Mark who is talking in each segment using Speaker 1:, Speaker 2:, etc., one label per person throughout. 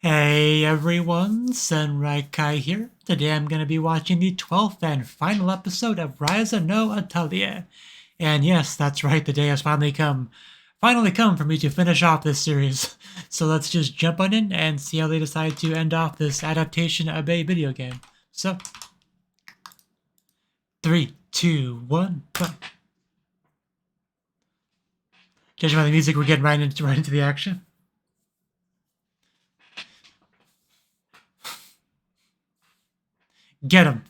Speaker 1: Hey everyone, Yōkai here. Today I'm going to be watching the 12th and final episode of Ryza no Atelier. And yes, that's right, the day has finally come for me to finish off this series. So let's just jump on in and see how they decide to end off this adaptation of a video game. So, 3, 2, 1, go. Judging by the music, we're getting right into the action. Get him!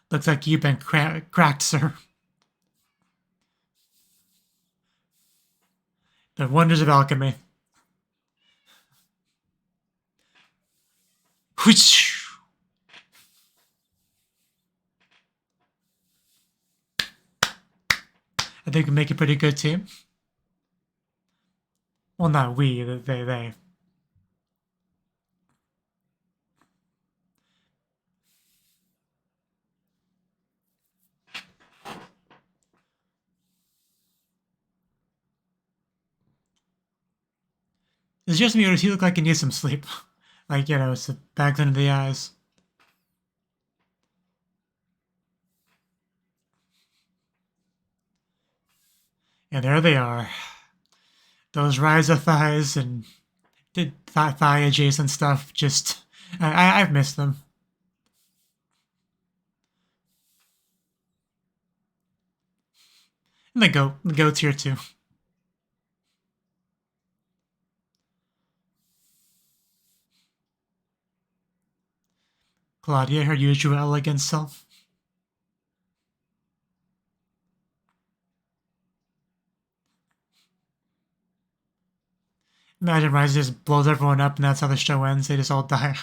Speaker 1: Looks like you've been cracked, sir. The wonders of alchemy. Whoosh! I think we make a pretty good team. Well, not we, they. It's just me, or does he look like he needs some sleep? Like, you know, it's the bags under the eyes. And there they are. Those Ryza thighs and thigh adjacent stuff, just, I've missed them. And the goat's here too. Claudia, her usual elegant self. Imagine Ryza just blows everyone up and that's how the show ends. They just all die.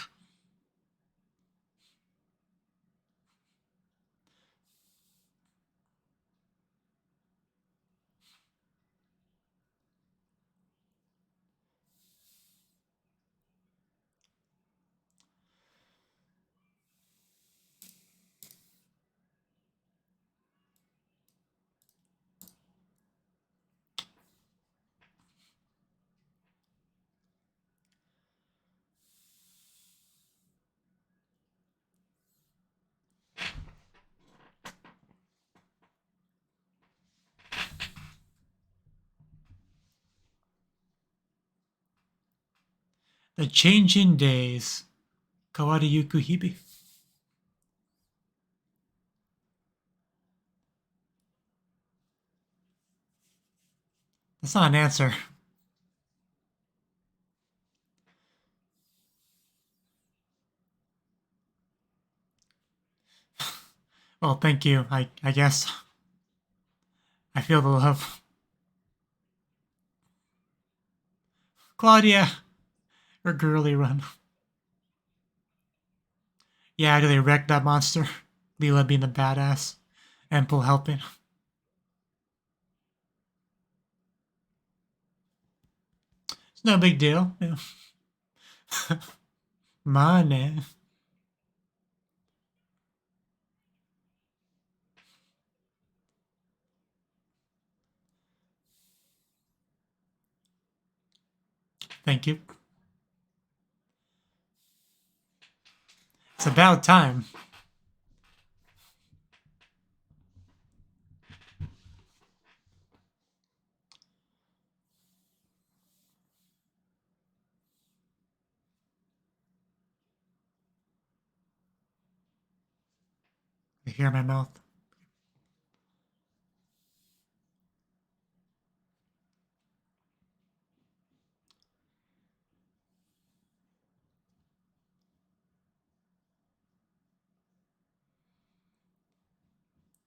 Speaker 1: The Changing Days. Kawariyuku Hibi. That's not an answer. Well, thank you, I guess. I feel the love. Claudia! Her girly run. Yeah, do they wreck that monster? Leela being the badass. Empel helping. It's no big deal. Yeah. Money. Thank you. It's about time. I hear my mouth.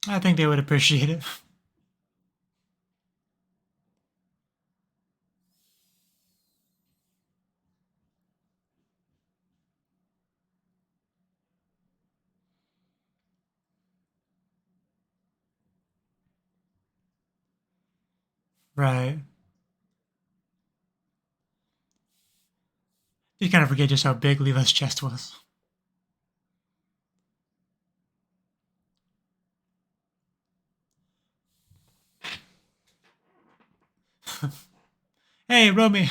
Speaker 1: I think they would appreciate it. Right. You kind of forget just how big Leela's chest was. Hey, Romy.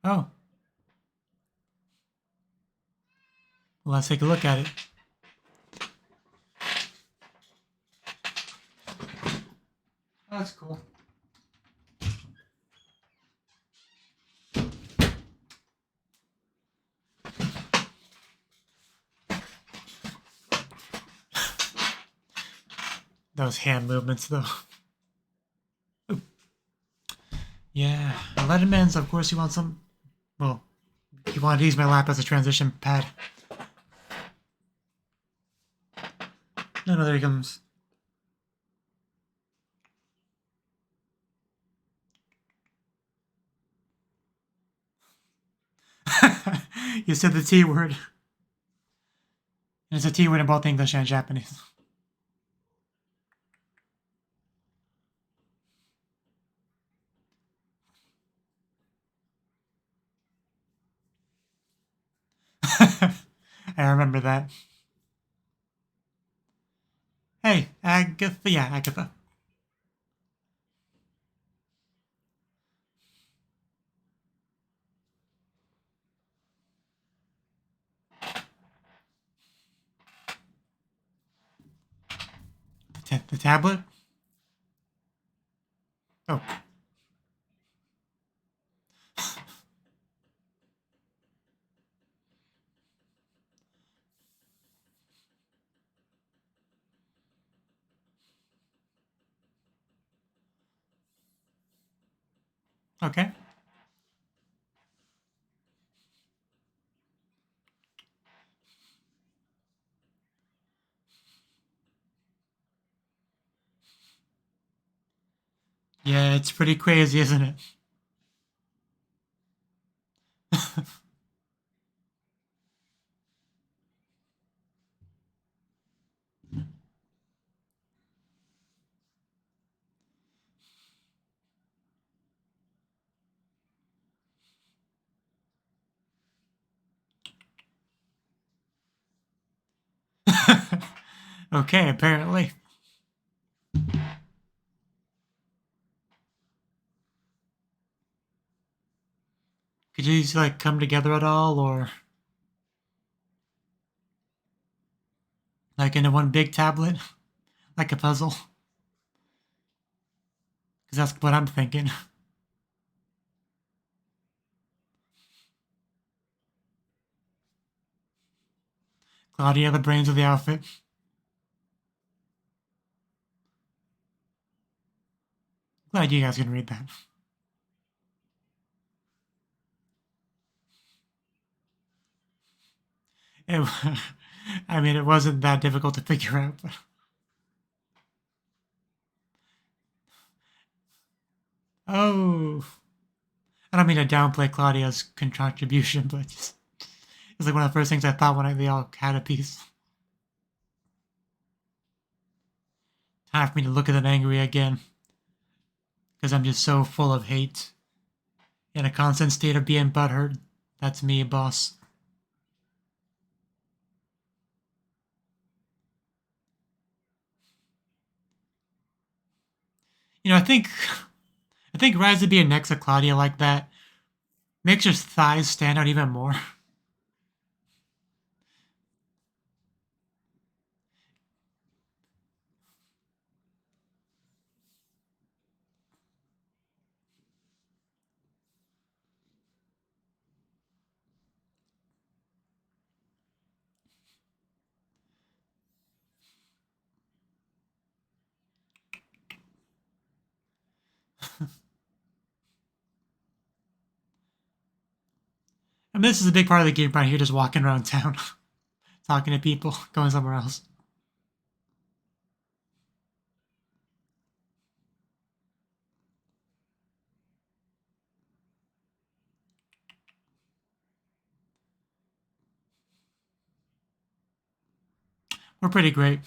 Speaker 1: Oh. Well, let's take a look at it. Oh, that's cool. Those hand movements, though. Ooh. Yeah, Letterman's, of course, you want some... Well, you want to use my lap as a transition pad. No, there he comes. You said the T word. And it's a T word in both English and Japanese. I remember that. Hey, Agatha. Yeah, Agatha. The tablet? Oh. Okay. Yeah, it's pretty crazy, isn't it? Okay, apparently. Could these, like, come together at all, or... Like, into one big tablet? Like a puzzle? Because that's what I'm thinking. Claudia, the brains of the outfit. Glad you guys can read that. It, I mean, it wasn't that difficult to figure out, but... Oh... I don't mean to downplay Claudia's contribution, but just, it's like one of the first things I thought when they all had a piece. Time for me to look at them angry again. Because I'm just so full of hate. In a constant state of being butthurt. That's me, boss. You know, I think Ryza being next to Claudia like that makes her thighs stand out even more. I mean, this is a big part of the game right here, just walking around town, talking to people, going somewhere else. We're pretty great.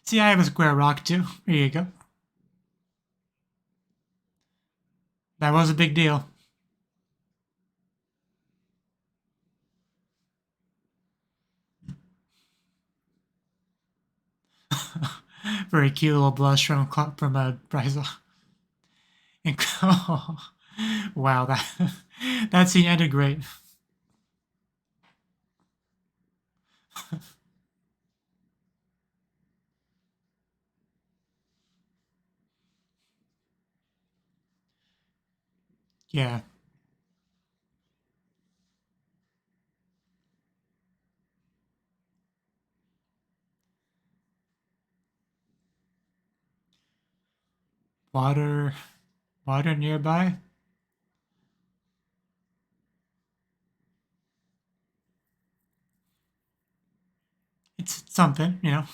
Speaker 1: See, I have a square rock too. Here you go. That was a big deal. Very cute little blush from Ryza. And, oh, wow, that scene ended great. Yeah. Water nearby. It's something, you know.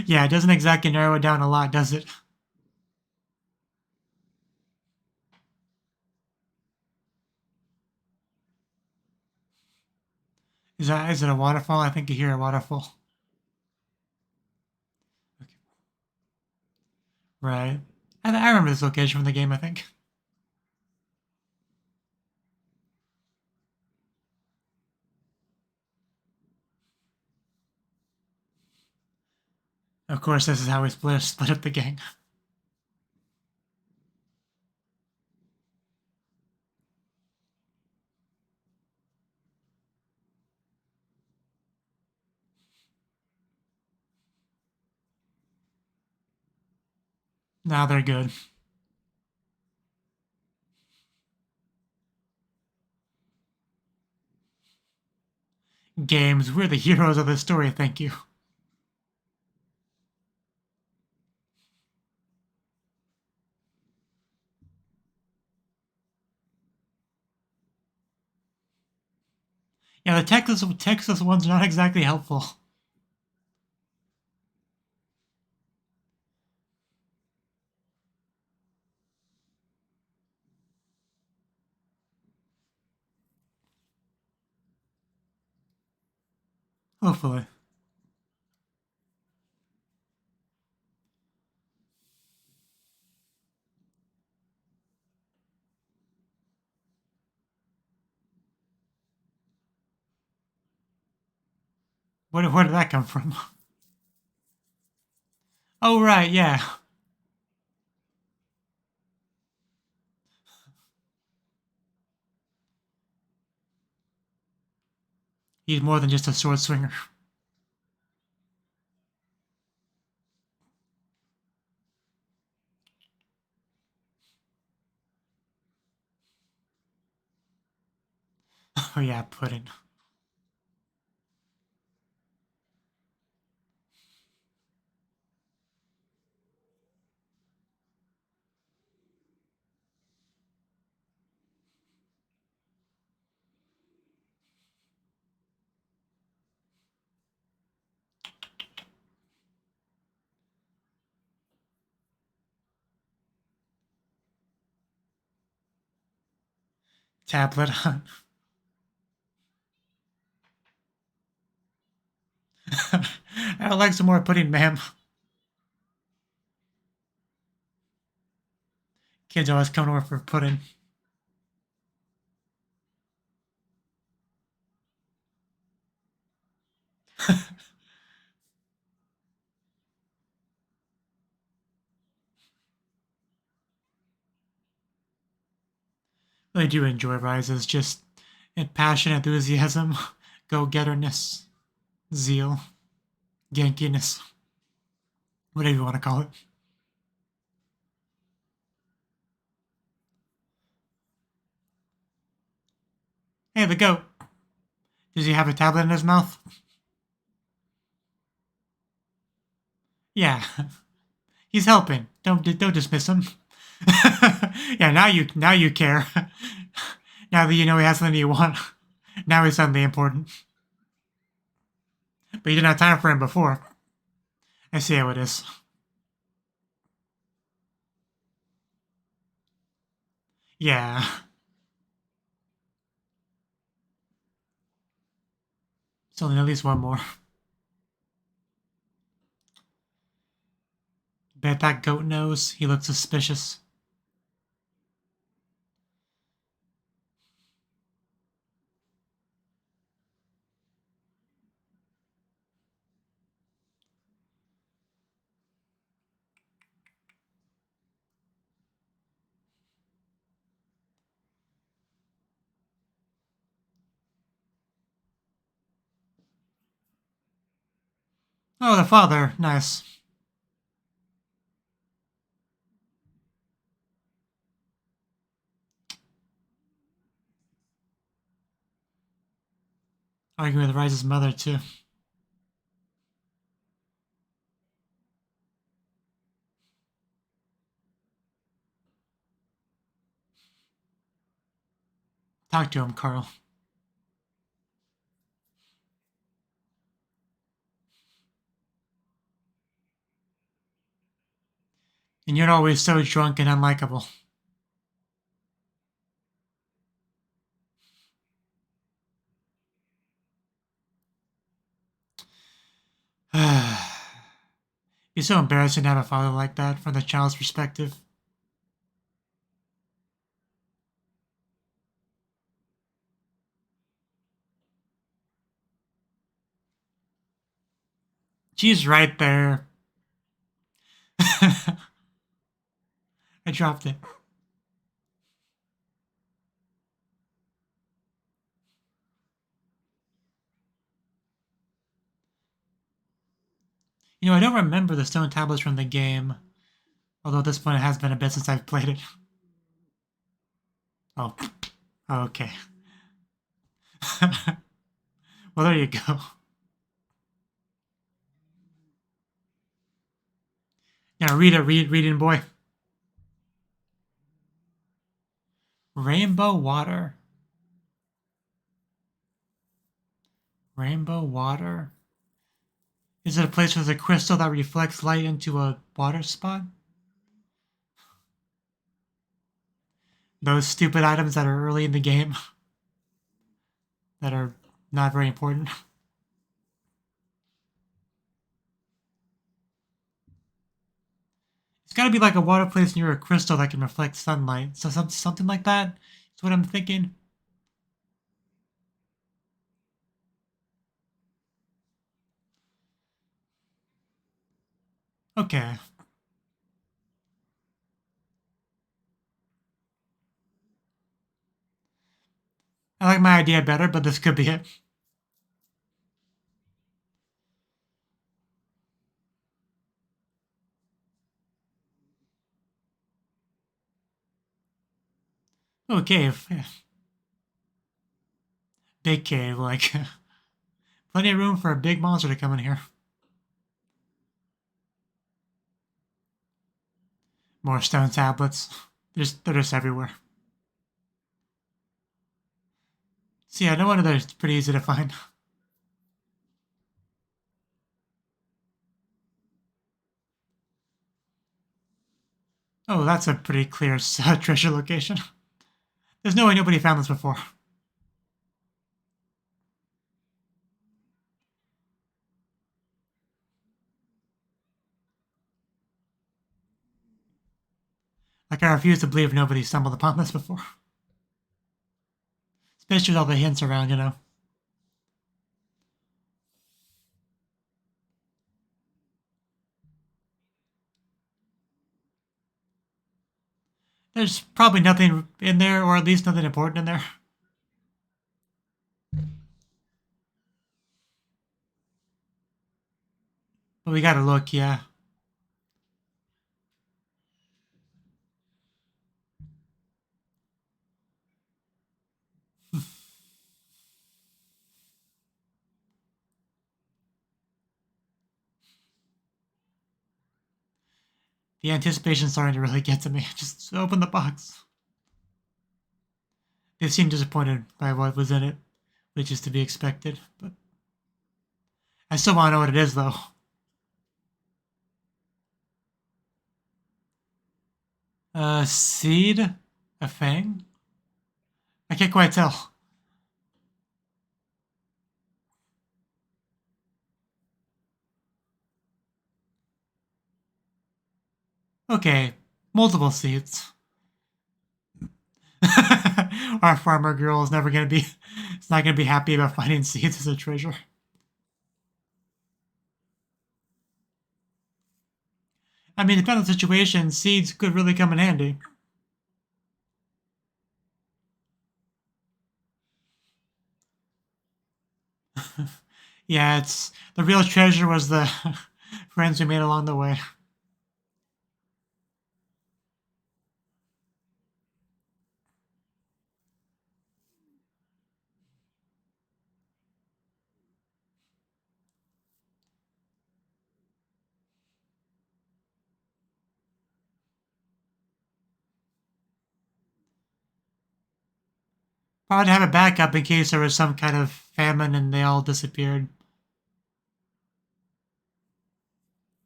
Speaker 1: Yeah, it doesn't exactly narrow it down a lot, does it? Is it a waterfall? I think you hear a waterfall. Okay. Right. I remember this location from the game, I think. Of course, this is how we split up the gang. Now they're good. Games, we're the heroes of the story, thank you. Yeah, the Texas one's not exactly helpful. Hopefully. Where did that come from? Oh, right, yeah. He's more than just a sword swinger. Oh, yeah, pudding. Tablet. I would like some more pudding, ma'am. Kids always coming over for pudding. I do enjoy Ryza's just passion, enthusiasm, go-getterness, zeal, Yankiness, whatever you want to call it. Hey, the goat. Does he have a tablet in his mouth? Yeah, he's helping. Don't dismiss him. Yeah, now you care. Now that you know he has something you want, now he's suddenly important. But you didn't have time for him before. I see how it is. Yeah. It's only at least one more. Bet that goat knows. He looks suspicious. Oh, the father. Nice. Arguing with Ryza's mother, too. Talk to him, Carl. And you're always so drunk and unlikable. It's so embarrassing to have a father like that from the child's perspective. She's right there. I dropped it. You know, I don't remember the stone tablets from the game. Although at this point it has been a bit since I've played it. Oh. Okay. Well, there you go. Now read it, reading boy. Rainbow water. Rainbow water? Is it a place with a crystal that reflects light into a water spot? Those stupid items that are early in the game that are not very important. It's got to be like a water place near a crystal that can reflect sunlight. So something like that is what I'm thinking. Okay. I like my idea better, but this could be it. Oh, cave. Yeah. Big cave, like plenty of room for a big monster to come in here. More stone tablets. They're just everywhere. So yeah, no wonder they're pretty easy to find. Oh, that's a pretty clear treasure location. There's no way nobody found this before. Like, I refuse to believe nobody stumbled upon this before. Especially with all the hints around, you know. There's probably nothing in there, or at least nothing important in there. But we gotta look, yeah. The anticipation's starting to really get to me. Just open the box. They seem disappointed by what was in it, which is to be expected. But I still want to know what it is, though. Seed? A fang? I can't quite tell. Okay, multiple seeds. Our farmer girl is never gonna be. It's not gonna be happy about finding seeds as a treasure. I mean, depending on the situation, seeds could really come in handy. Yeah, it's the real treasure was the friends we made along the way. Probably have a backup in case there was some kind of famine and they all disappeared.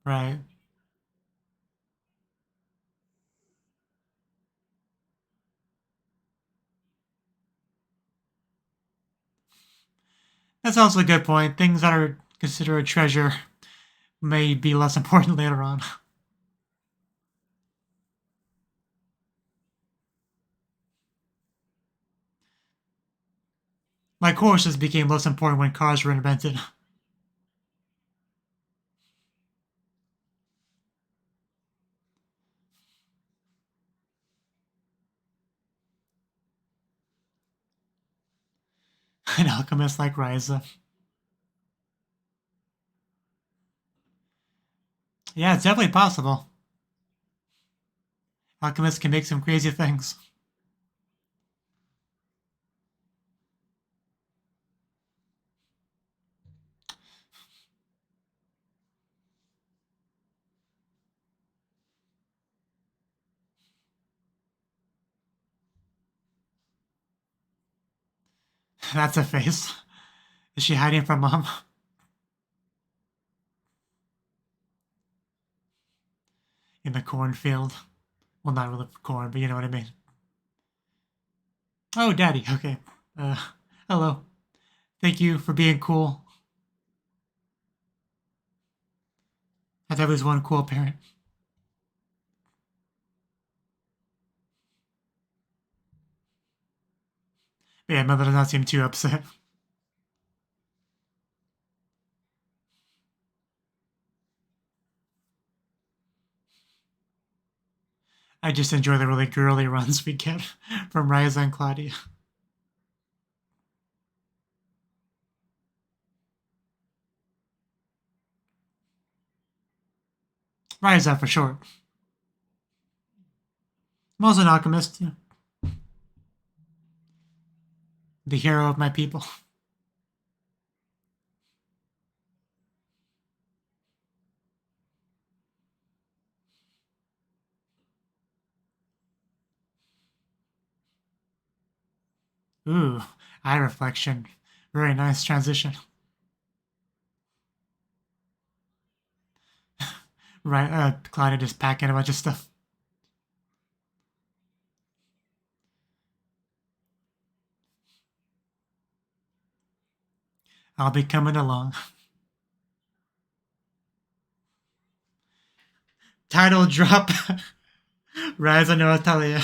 Speaker 1: Right. That's also a good point. Things that are considered a treasure may be less important later on. Like horses became less important when cars were invented. An alchemist like Ryza. Yeah, it's definitely possible. Alchemists can make some crazy things. That's a face. Is she hiding from mom? In the cornfield. Well, not really corn, but you know what I mean. Oh, daddy. Okay. Uh, hello. Thank you for being cool. I thought it was one cool parent. But yeah, mother does not seem too upset. I just enjoy the really girly runs we get from Ryza and Claudia. Ryza for short. I'm also an alchemist, you know, the hero of my people. Ooh, eye reflection. Very nice transition. Right, Claudia just packing a bunch of stuff. I'll be coming along. Title drop. Ryza no Atelier.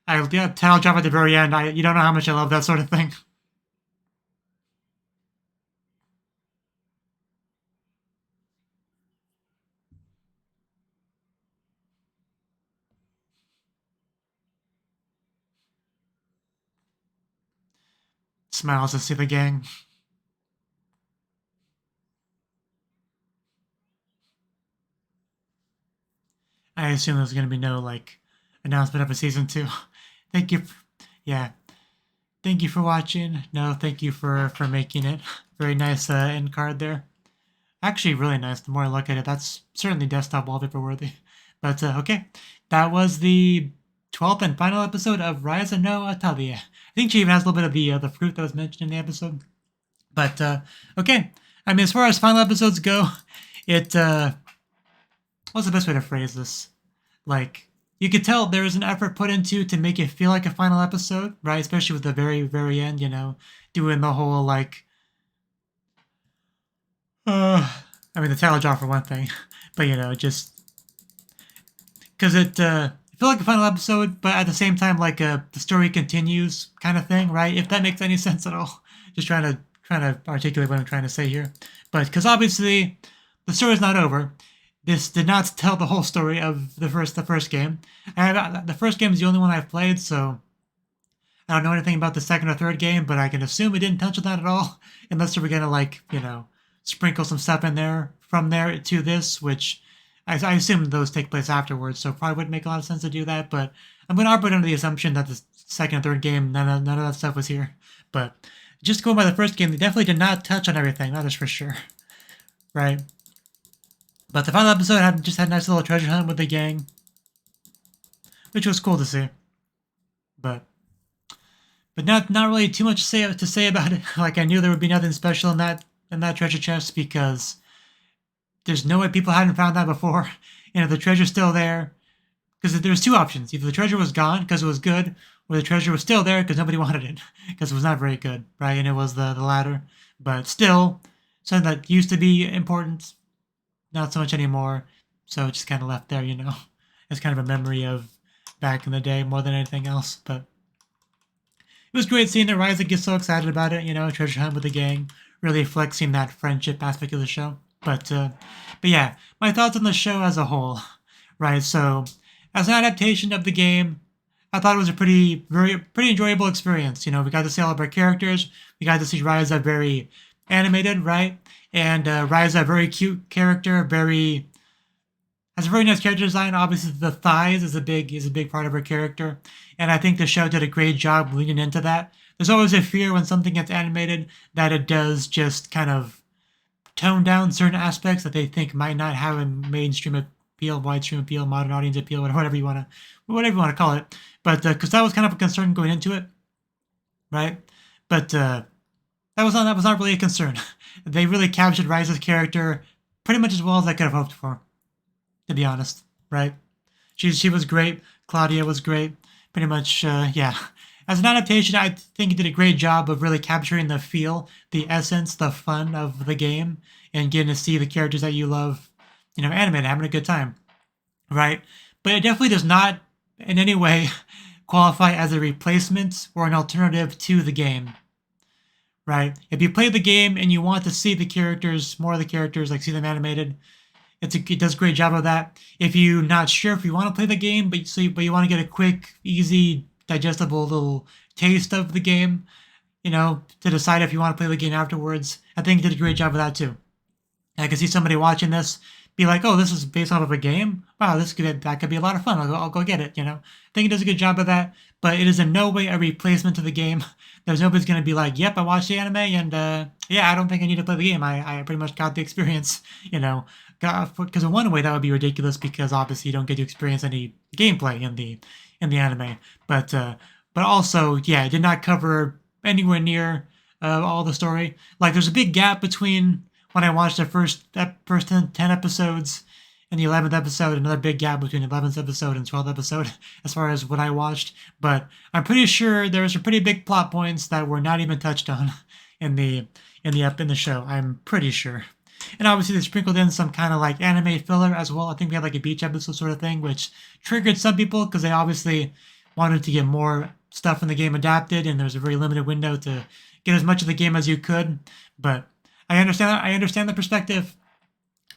Speaker 1: Yeah, title drop at the very end. You don't know how much I love that sort of thing. Smiles to see the gang. I assume there's going to be no like announcement of a season 2. Thank you. Yeah, thank you for watching. No, thank you for making it. Very nice end card there. Actually, really nice. The more I look at it, that's certainly desktop wallpaper worthy. But okay, that was the 12th and final episode of Ryza no Atelier. I think she even has a little bit of the fruit that was mentioned in the episode. But okay, I mean, as far as final episodes go, it what's the best way to phrase this? Like, you could tell there was an effort put into to make it feel like a final episode, right? Especially with the very, very end, you know, doing the whole like, I mean, the title drop for one thing, but you know, just because it feel like a final episode, but at the same time, like the story continues kind of thing, right? If that makes any sense at all. Just trying to articulate what I'm trying to say here, but because obviously the story's not over. This did not tell the whole story of the first game. And the first game is the only one I've played, so I don't know anything about the second or third game, but I can assume it didn't touch on that at all, unless they were gonna like, you know, sprinkle some stuff in there from there to this, which I assume those take place afterwards, so probably wouldn't make a lot of sense to do that. But I'm gonna operate under the assumption that the second and third game, none of that stuff was here. But just going by the first game, they definitely did not touch on everything. That is for sure, right? But the final episode had a nice little treasure hunt with the gang, which was cool to see. But not really too much to say about it. Like, I knew there would be nothing special in that treasure chest, because there's no way people hadn't found that before. And if the treasure's still there, because there's two options: either the treasure was gone because it was good, or the treasure was still there because nobody wanted it because it was not very good, right? And it was the latter. But still, something that used to be important, not so much anymore. So it just kind of left there, you know. It's kind of a memory of back in the day more than anything else. But it was great seeing that Ryza get so excited about it, you know, treasure hunt with the gang, really flexing that friendship aspect of the show. But yeah, my thoughts on the show as a whole, right? So, as an adaptation of the game, I thought it was a pretty enjoyable experience. You know, we got to see all of our characters. We got to see Ryza very animated, right? And Ryza, a very cute character, has a very nice character design. Obviously, the thighs is a big part of her character, and I think the show did a great job leaning into that. There's always a fear when something gets animated that it does just kind of tone down certain aspects that they think might not have a mainstream appeal, widestream appeal, modern audience appeal, whatever you want to call it. But because that was kind of a concern going into it, right? But that was not really a concern. They really captured Ryza's character pretty much as well as I could have hoped for, to be honest, right? She was great. Claudia was great. Pretty much, yeah. As an adaptation, I think it did a great job of really capturing the feel, the essence, the fun of the game, and getting to see the characters that you love, you know, animated, having a good time, right? But it definitely does not in any way qualify as a replacement or an alternative to the game, right? If you play the game and you want to see the characters, more of the characters, like see them animated, it does a great job of that. If you're not sure if you want to play the game, but you want to get a quick, easy, digestible little taste of the game, you know, to decide if you want to play the game afterwards, I think it did a great job of that too. And I can see somebody watching this be like, oh, this is based off of a game? Wow, that could be a lot of fun. I'll go get it, you know. I think it does a good job of that, but it is in no way a replacement to the game. There's nobody's going to be like, yep, I watched the anime, and yeah, I don't think I need to play the game. I pretty much got the experience, you know. Because in one way that would be ridiculous, because obviously you don't get to experience any gameplay in the anime. But also, yeah, it did not cover anywhere near all the story. Like, there's a big gap between when I watched the first 10 episodes and the 11th episode, another big gap between the 11th episode and 12th episode as far as what I watched. But I'm pretty sure there were some pretty big plot points that were not even touched on in the show. I'm pretty sure. And obviously they sprinkled in some kind of like anime filler as well. I think we had like a beach episode sort of thing, which triggered some people because they obviously wanted to get more stuff in the game adapted, and there's a very limited window to get as much of the game as you could. But I understand the perspective.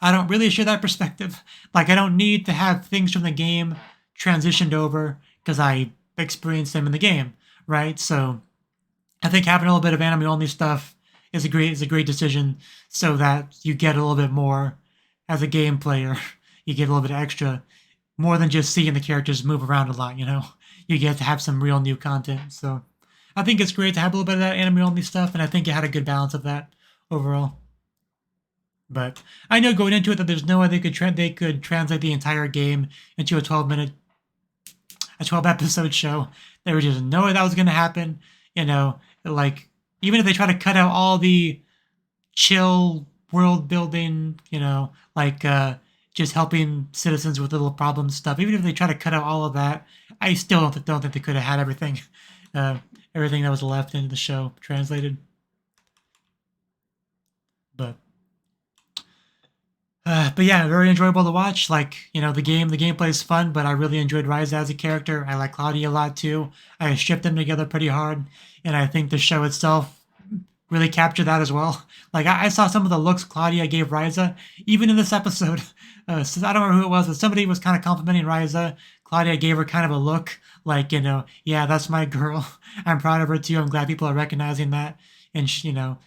Speaker 1: I don't really share that perspective. Like, I don't need to have things from the game transitioned over because I experienced them in the game, right? So I think having a little bit of anime only stuff is a great decision, so that you get a little bit more as a game player. You get a little bit extra, more than just seeing the characters move around a lot, you know? You get to have some real new content. So I think it's great to have a little bit of that anime only stuff, and I think it had a good balance of that overall. But I know going into it that there's no way they could translate the entire game into a 12 episode show. There was just no way that was going to happen. You know, like, even if they try to cut out all the chill world building, you know, like just helping citizens with little problems stuff, even if they try to cut out all of that, I still don't think they could have had everything that was left into the show translated. But yeah, very enjoyable to watch. Like, you know, the gameplay is fun, but I really enjoyed Ryza as a character. I like Claudia a lot too. I shipped them together pretty hard, and I think the show itself really captured that as well. Like, I saw some of the looks Claudia gave Ryza, even in this episode. So I don't remember who it was, but somebody was kind of complimenting Ryza. Claudia gave her kind of a look like, yeah, that's my girl. I'm proud of her too. I'm glad people are recognizing that. And and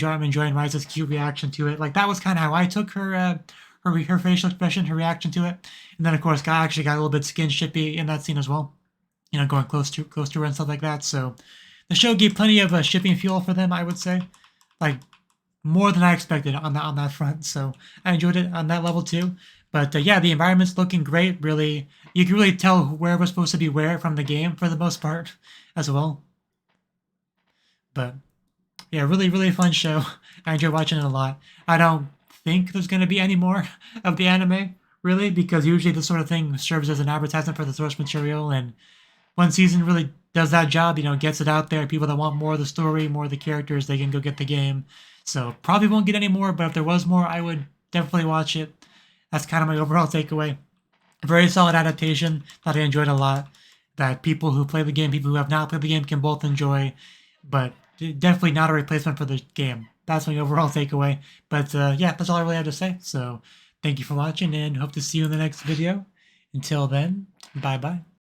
Speaker 1: I'm enjoying Ryza's cute reaction to it. Like that was kind of how I took her her facial expression, her reaction to it. And then of course, actually got a little bit skin shippy in that scene as well. Going close to her and stuff like that. So the show gave plenty of shipping fuel for them, I would say, like more than I expected on that front. So I enjoyed it on that level too. But yeah, the environment's looking great. Really, you can really tell where we're supposed to be where from the game for the most part as well. But yeah, really fun show. I enjoy watching it a lot. I don't think there's going to be any more of the anime, really, because usually this sort of thing serves as an advertisement for the source material, and one season really does that job, gets it out there. People that want more of the story, more of the characters, they can go get the game. So probably won't get any more, but if there was more, I would definitely watch it. That's kind of my overall takeaway. Very solid adaptation that I enjoyed a lot, that people who play the game, people who have not played the game can both enjoy, but definitely not a replacement for the game. That's my overall takeaway. But yeah, that's all I really have to say. So thank you for watching and hope to see you in the next video. Until then, bye-bye.